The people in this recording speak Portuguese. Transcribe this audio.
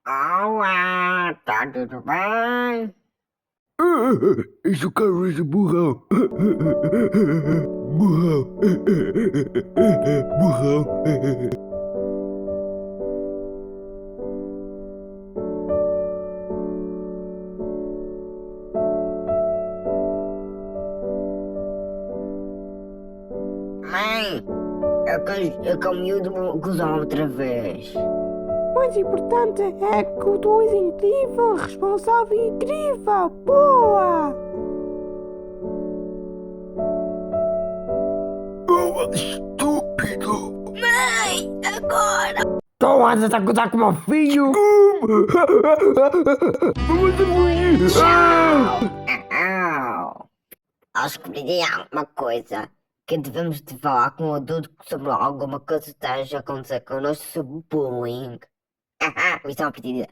Olá, tá tudo bem? Isso, Carlos, burrão. Burrão. Burrão. Mãe, eu que o miúdo me gozou outra vez. O mais importante é que tu és incrível, responsável e incrível. Boa! Oh, estúpido. Mãe, agora! Tu andas a gozar com o meu filho? Vamos fugir. Au. Acho que me diga alguma coisa. Que devemos de falar com o adulto sobre alguma coisa que esteja a acontecer connosco sobre bullying. Isso é uma pedida.